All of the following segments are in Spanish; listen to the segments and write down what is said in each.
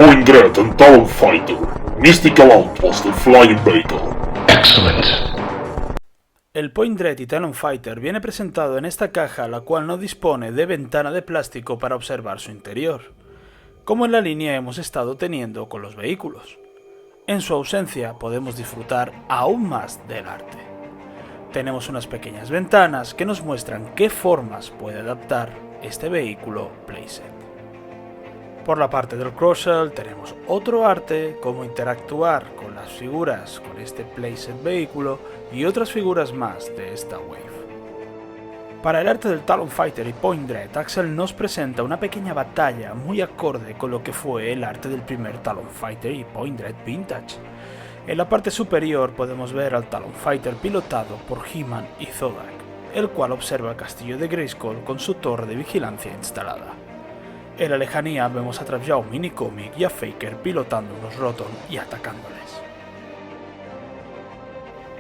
Point Dread and Talon Fighter, Mystical Outpost and Flying Vehicle. Excellent. El Point Dread y Talon Fighter viene presentado en esta caja, la cual no dispone de ventana de plástico para observar su interior, como en la línea hemos estado teniendo con los vehículos. En su ausencia podemos disfrutar aún más del arte. Tenemos unas pequeñas ventanas que nos muestran qué formas puede adaptar este vehículo playset. Por la parte del Crosshair tenemos otro arte, cómo interactuar con las figuras con este playset vehículo y otras figuras más de esta wave. Para el arte del Talon Fighter y Point Dread, Axel nos presenta una pequeña batalla muy acorde con lo que fue el arte del primer Talon Fighter y Point Dread Vintage. En la parte superior podemos ver al Talon Fighter pilotado por He-Man y Zodak, el cual observa el castillo de Grayskull con su torre de vigilancia instalada. En la lejanía vemos a Trapjaw Minicomic y a Faker pilotando unos Roton y atacándoles.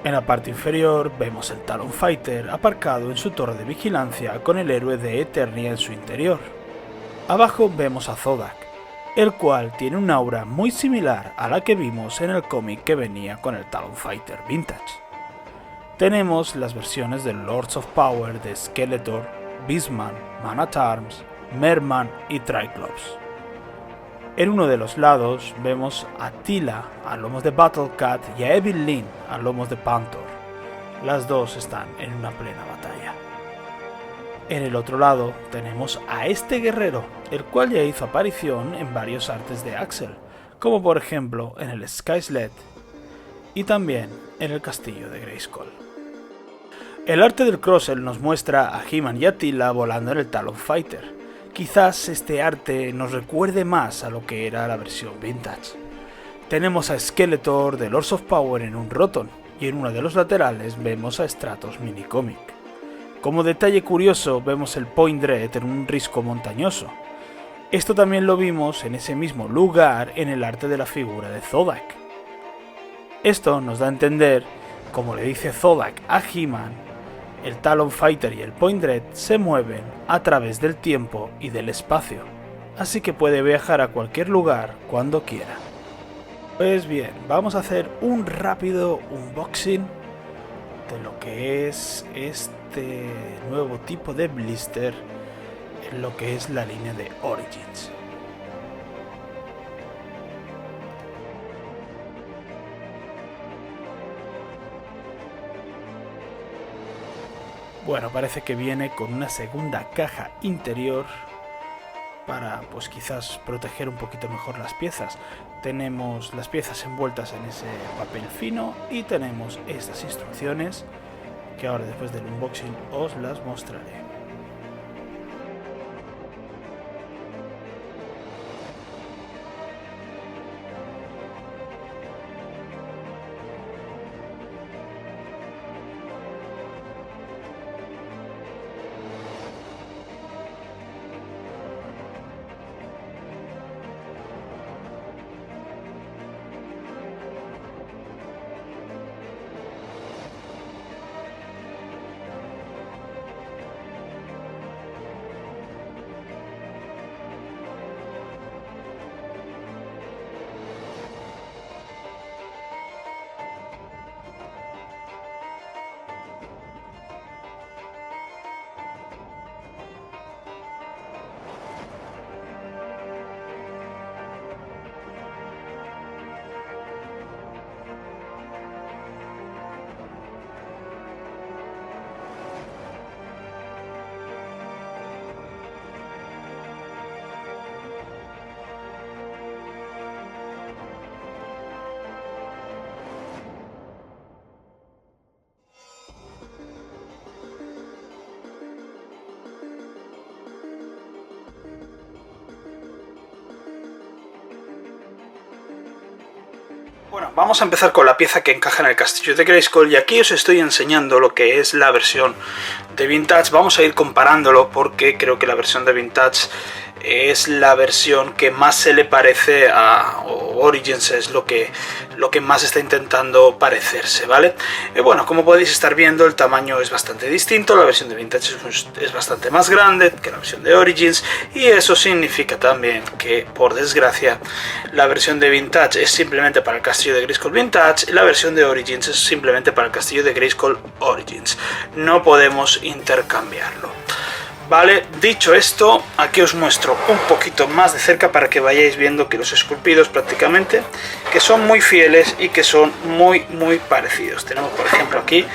En la parte inferior vemos el Talon Fighter aparcado en su torre de vigilancia con el héroe de Eternia en su interior. Abajo vemos a Zodak, el cual tiene un aura muy similar a la que vimos en el cómic que venía con el Talon Fighter Vintage. Tenemos las versiones de Lords of Power de Skeletor, Beastman, Man-at-Arms, Merman y Triclops. En uno de los lados vemos a Teela a lomos de Battlecat y a Evil Lyn a lomos de Panther. Las dos están en una plena batalla. En el otro lado tenemos a este guerrero, el cual ya hizo aparición en varios artes de Axel, como por ejemplo en el Sky Sled y también en el castillo de Grayskull. El arte del Crosshair nos muestra a He-Man y a Teela volando en el Talon Fighter. Quizás este arte nos recuerde más a lo que era la versión Vintage. Tenemos a Skeletor de Lords of Power en un Roton y en uno de los laterales vemos a Stratos Minicomic. Como detalle curioso vemos el Point Dread en un risco montañoso. Esto también lo vimos en ese mismo lugar en el arte de la figura de Zodak. Esto nos da a entender, como le dice Zodak a He-Man, el Talon Fighter y el Point Dread se mueven a través del tiempo y del espacio, así que puede viajar a cualquier lugar cuando quiera. Pues bien, vamos a hacer un rápido unboxing de lo que es este nuevo tipo de blister en lo que es la línea de Origins. Bueno, parece que viene con una segunda caja interior para, pues quizás proteger un poquito mejor las piezas. Tenemos las piezas envueltas en ese papel fino y tenemos estas instrucciones que ahora después del unboxing os las mostraré. Bueno, vamos a empezar con la pieza que encaja en el castillo de Grayskull y aquí os estoy enseñando lo que es la versión de Vintage. Vamos a ir comparándolo porque creo que la versión de Vintage es la versión que más se le parece a Origins, es lo que más está intentando parecerse, ¿vale? Bueno, como podéis estar viendo, el tamaño es bastante distinto, la versión de Vintage es bastante más grande que la versión de Origins, y eso significa también que, por desgracia, la versión de Vintage es simplemente para el castillo de Grayskull Vintage y la versión de Origins es simplemente para el castillo de Grayskull Origins. No podemos intercambiarlo. Vale, dicho esto, aquí os muestro un poquito más de cerca para que vayáis viendo que los esculpidos prácticamente que son muy fieles y que son muy parecidos. Tenemos por ejemplo aquí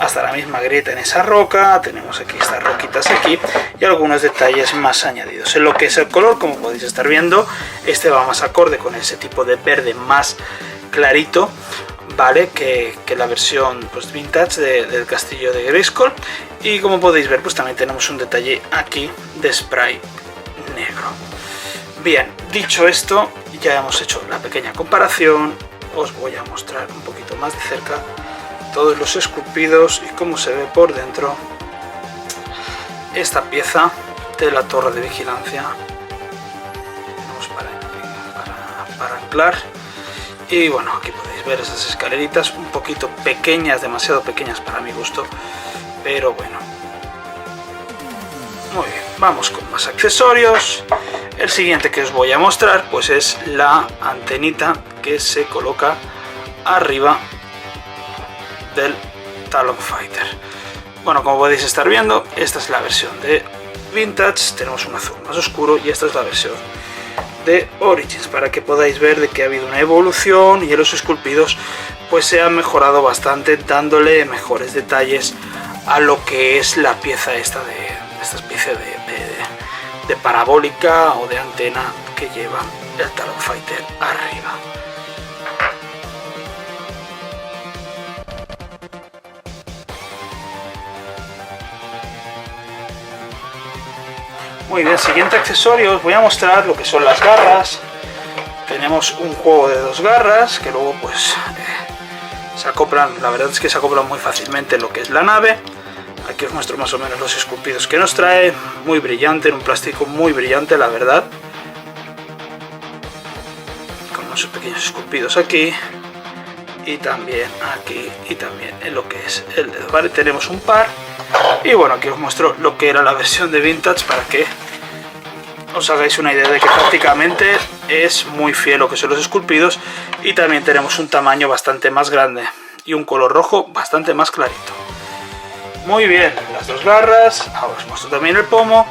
hasta la misma grieta en esa roca, tenemos aquí estas roquitas aquí y algunos detalles más añadidos. En lo que es el color, como podéis estar viendo, este va más acorde con ese tipo de verde más clarito, vale, que la versión pues vintage del castillo de Grayskull. Y como podéis ver, pues también tenemos un detalle aquí de spray negro. Bien, dicho esto, ya hemos hecho la pequeña comparación. Os voy a mostrar un poquito más de cerca todos los esculpidos y cómo se ve por dentro esta pieza de la torre de vigilancia. Tenemos para anclar. Y bueno, aquí podéis ver esas escaleritas un poquito pequeñas, demasiado pequeñas para mi gusto, pero bueno. Muy bien, vamos con más accesorios. El siguiente que os voy a mostrar pues es la antenita que se coloca arriba del Talon Fighter. Bueno, como podéis estar viendo, esta es la versión de Vintage, tenemos un azul más oscuro, y esta es la versión de Origins, para que podáis ver de que ha habido una evolución y en los esculpidos pues se han mejorado bastante, dándole mejores detalles a lo que es la pieza esta especie de parabólica o de antena que lleva el Talon Fighter arriba. Muy bien, siguiente accesorio, os voy a mostrar lo que son las garras. Tenemos un juego de 2 garras que luego pues se acoplan, la verdad es que se acoplan muy fácilmente en lo que es la nave. Aquí os muestro más o menos los esculpidos que nos trae, muy brillante, en un plástico muy brillante, la verdad. Con unos pequeños esculpidos aquí, y también aquí, y también en lo que es el dedo, ¿vale? Tenemos un par, y bueno, aquí os muestro lo que era la versión de Vintage para que os hagáis una idea de que prácticamente es muy fiel lo que son los esculpidos, y también tenemos un tamaño bastante más grande y un color rojo bastante más clarito. Muy bien, las 2 garras. Ahora os muestro también el pomo,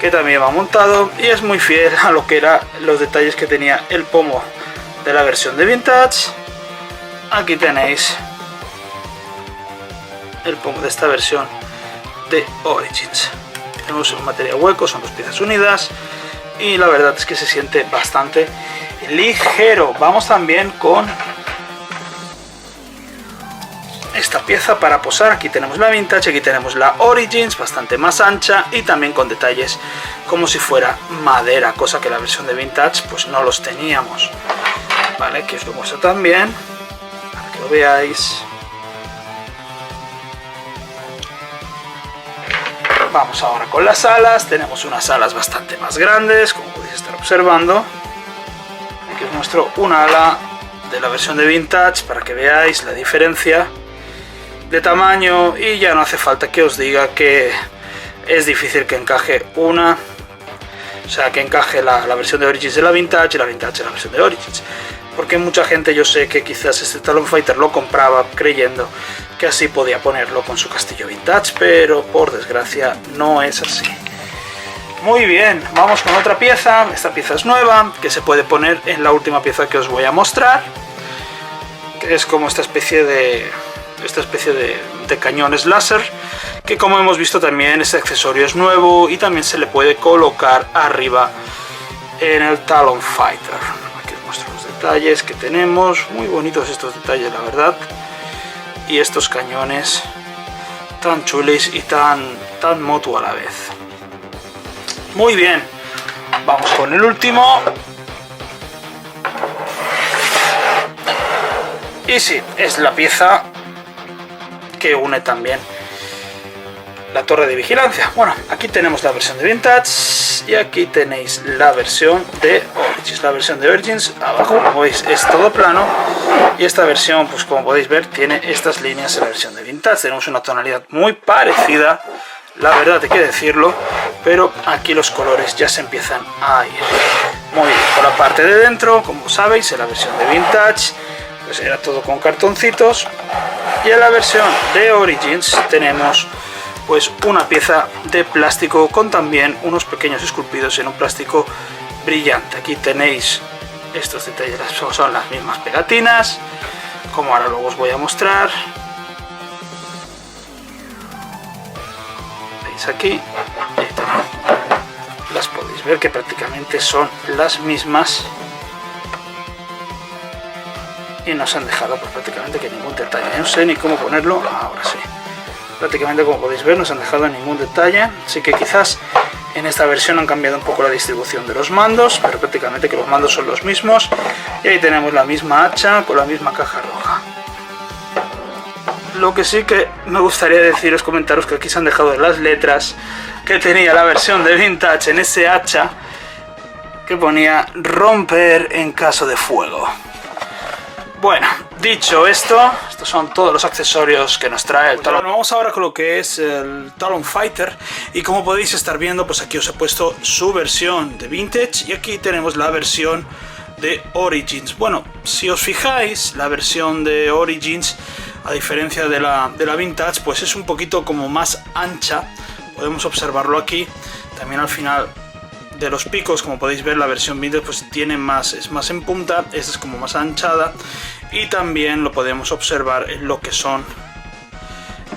que también va montado y es muy fiel a lo que eran los detalles que tenía el pomo de la versión de Vintage. Aquí tenéis el pomo de esta versión de Origins. Tenemos un material hueco, son 2 piezas unidas y la verdad es que se siente bastante ligero. Vamos también con esta pieza para posar. Aquí tenemos la Vintage, aquí tenemos la Origins, bastante más ancha y también con detalles como si fuera madera, cosa que la versión de Vintage pues no los teníamos. Vale, que os lo muestro también para que lo veáis. Vamos ahora con las alas. Tenemos unas alas bastante más grandes, como podéis estar observando. Aquí os muestro una ala de la versión de Vintage para que veáis la diferencia de tamaño, y ya no hace falta que os diga que es difícil que encaje una, o sea, que encaje la versión de Origins de la Vintage y la Vintage de la versión de Origins, porque mucha gente, yo sé que quizás este Talon Fighter lo compraba creyendo que así podía ponerlo con su castillo Vintage, pero por desgracia no es así. Muy bien, vamos con otra pieza. Esta pieza es nueva, que se puede poner en la última pieza que os voy a mostrar, que es como esta especie de cañones láser, que como hemos visto también este accesorio es nuevo y también se le puede colocar arriba en el Talon Fighter. Aquí os muestro los detalles que tenemos, muy bonitos estos detalles, la verdad, y estos cañones tan chulis y tan motu a la vez. Muy bien, vamos con el último. Y sí, es la pieza que une también la torre de vigilancia. Bueno, aquí tenemos la versión de Vintage, Vintage y aquí tenéis la versión de Origins. La versión de Origins abajo, como veis, es todo plano y esta versión, pues como podéis ver, tiene estas líneas en la versión de Vintage. Tenemos una tonalidad muy parecida, la verdad hay que decirlo, pero aquí los colores ya se empiezan a ir. Muy bien, por la parte de dentro, como sabéis, en la versión de Vintage pues era todo con cartoncitos y en la versión de Origins tenemos pues una pieza de plástico con también unos pequeños esculpidos en un plástico brillante. Aquí tenéis estos detalles, son las mismas pegatinas, como ahora luego os voy a mostrar. Veis aquí, las podéis ver que prácticamente son las mismas y no se han dejado pues prácticamente que ningún detalle. No sé ni cómo ponerlo, ahora sí. Prácticamente, como podéis ver, no se han dejado ningún detalle, así que quizás en esta versión han cambiado un poco la distribución de los mandos, pero prácticamente que los mandos son los mismos. Y ahí tenemos la misma hacha con la misma caja roja. Lo que sí que me gustaría deciros, comentaros que aquí se han dejado las letras que tenía la versión de Vintage en ese hacha que ponía romper en caso de fuego. Bueno, dicho esto, estos son todos los accesorios que nos trae el Talon. Bueno, vamos ahora con lo que es el Talon Fighter y como podéis estar viendo, pues aquí os he puesto su versión de Vintage y aquí tenemos la versión de Origins. Bueno, si os fijáis, la versión de Origins, a diferencia de la Vintage, pues es un poquito como más ancha, podemos observarlo aquí, también al final de los picos, como podéis ver, la versión Vintage pues tiene más, es más en punta, esta es como más anchada y también lo podemos observar en lo que son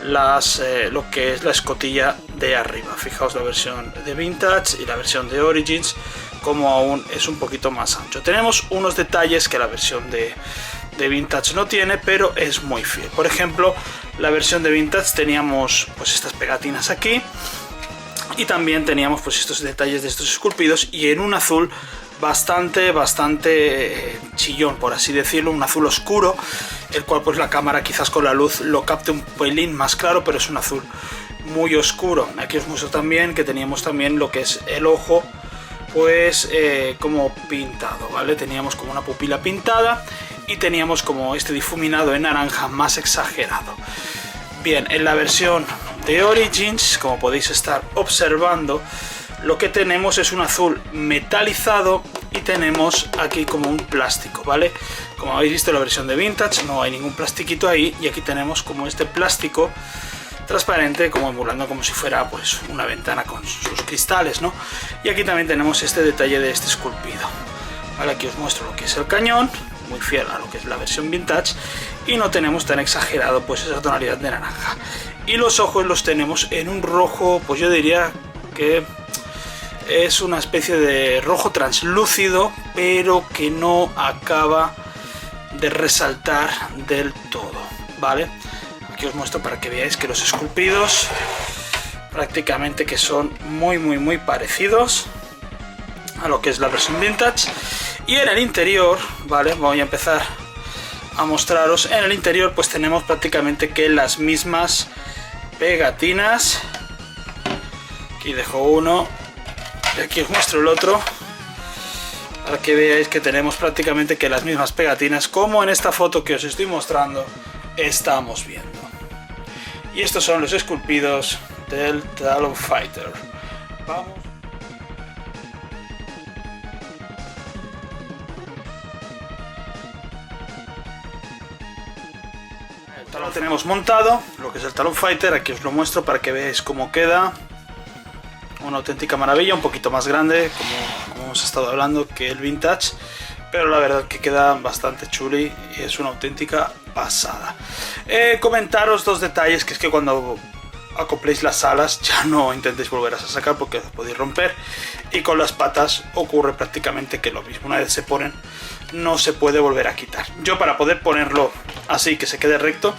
lo que es la escotilla de arriba. Fijaos la versión de Vintage y la versión de Origins como aún es un poquito más ancho. Tenemos unos detalles que la versión de Vintage no tiene, pero es muy fiel. Por ejemplo, la versión de Vintage teníamos pues estas pegatinas aquí y también teníamos pues estos detalles de estos esculpidos y en un azul bastante chillón, por así decirlo, un azul oscuro, el cual pues la cámara quizás con la luz lo capte un pelín más claro, pero es un azul muy oscuro. Aquí os muestro también que teníamos también lo que es el ojo pues como pintado, ¿vale? Teníamos como una pupila pintada y teníamos como este difuminado en naranja más exagerado. Bien, en la versión de Origins, como podéis estar observando, lo que tenemos es un azul metalizado y tenemos aquí como un plástico, ¿vale? Como habéis visto en la versión de Vintage no hay ningún plastiquito ahí y aquí tenemos como este plástico transparente, como emulando como si fuera pues una ventana con sus cristales, ¿no? Y aquí también tenemos este detalle de este esculpido, ¿vale? Aquí os muestro lo que es el cañón, muy fiel a lo que es la versión Vintage y no tenemos tan exagerado pues esa tonalidad de naranja. Y los ojos los tenemos en un rojo, pues yo diría que es una especie de rojo translúcido, pero que no acaba de resaltar del todo, ¿vale? Aquí os muestro para que veáis que los esculpidos prácticamente que son muy parecidos a lo que es la versión Vintage. Y en el interior, ¿vale? Voy a empezar a mostraros. En el interior pues tenemos prácticamente que las mismas pegatinas. Aquí dejo uno y aquí os muestro el otro para que veáis que tenemos prácticamente que las mismas pegatinas como en esta foto que os estoy mostrando estamos viendo. Y estos son los esculpidos del Talon Fighter. Vamos. Lo tenemos montado, lo que es el Talon Fighter. Aquí os lo muestro para que veáis cómo queda. Una auténtica maravilla, un poquito más grande como hemos estado hablando que el Vintage, pero la verdad que queda bastante chuli y es una auténtica pasada. Comentaros dos detalles, que es que cuando acopléis las alas ya no intentéis volverlas a sacar porque las podéis romper, y con las patas ocurre prácticamente que lo mismo, una vez se ponen no se puede volver a quitar. Yo, para poder ponerlo así que se quede recto,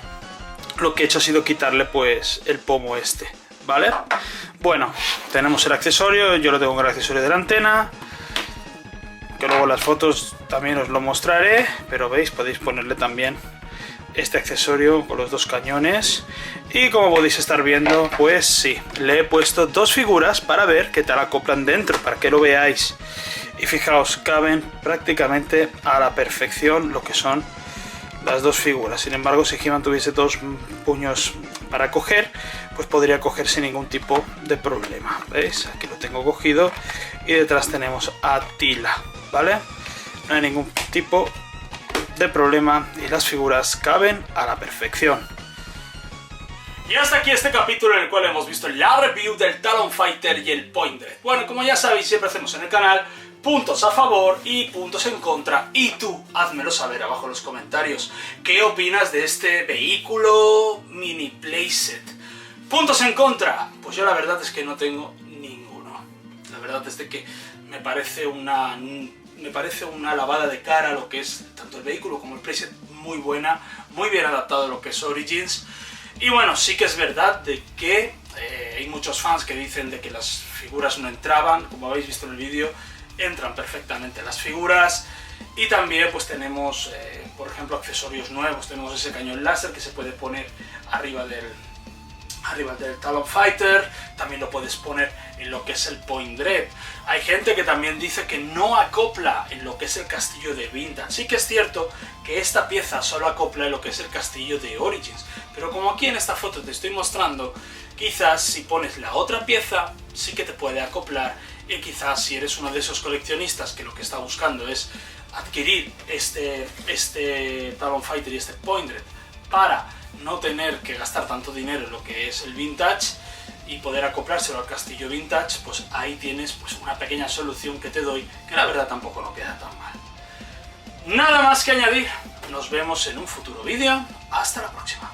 lo que he hecho ha sido quitarle pues el pomo este, ¿vale? Bueno, tenemos el accesorio, yo lo tengo con el accesorio de la antena, que luego las fotos también os lo mostraré, pero veis, podéis ponerle también este accesorio con los dos cañones. Y como podéis estar viendo, pues sí, le he puesto dos figuras para ver qué tal acoplan dentro, para que lo veáis. Y fijaos, caben prácticamente a la perfección lo que son las dos figuras. Sin embargo, si He-Man tuviese dos puños para coger, pues podría coger sin ningún tipo de problema. ¿Veis? Aquí lo tengo cogido y detrás tenemos a Teela, ¿vale? No hay ningún tipo de problema y las figuras caben a la perfección. Y hasta aquí este capítulo en el cual hemos visto la review del Talon Fighter y el Point Dread. Bueno, como ya sabéis, siempre hacemos en el canal puntos a favor y puntos en contra, y tú házmelo saber abajo en los comentarios qué opinas de este vehículo mini playset. Puntos en contra, pues yo la verdad es que no tengo ninguno. La verdad es de que me parece una lavada de cara a lo que es tanto el vehículo como el playset, muy buena, muy bien adaptado a lo que es Origins. Y bueno, sí que es verdad de que hay muchos fans que dicen de que las figuras no entraban. Como habéis visto en el vídeo, entran perfectamente las figuras. Y también pues tenemos, por ejemplo, accesorios nuevos. Tenemos ese cañón láser que se puede poner arriba del Talon Fighter. También lo puedes poner en lo que es el Point Dread. Hay gente que también dice que no acopla en lo que es el castillo de Vintage. Sí que es cierto que esta pieza solo acopla en lo que es el castillo de Origins, pero como aquí en esta foto te estoy mostrando, quizás si pones la otra pieza sí que te puede acoplar. Y quizás si eres uno de esos coleccionistas que lo que está buscando es adquirir este Talon Fighter y este Point Dread para no tener que gastar tanto dinero en lo que es el Vintage y poder acoplárselo al castillo Vintage, pues ahí tienes pues una pequeña solución que te doy, que la verdad tampoco no queda tan mal. Nada más que añadir, nos vemos en un futuro vídeo, hasta la próxima.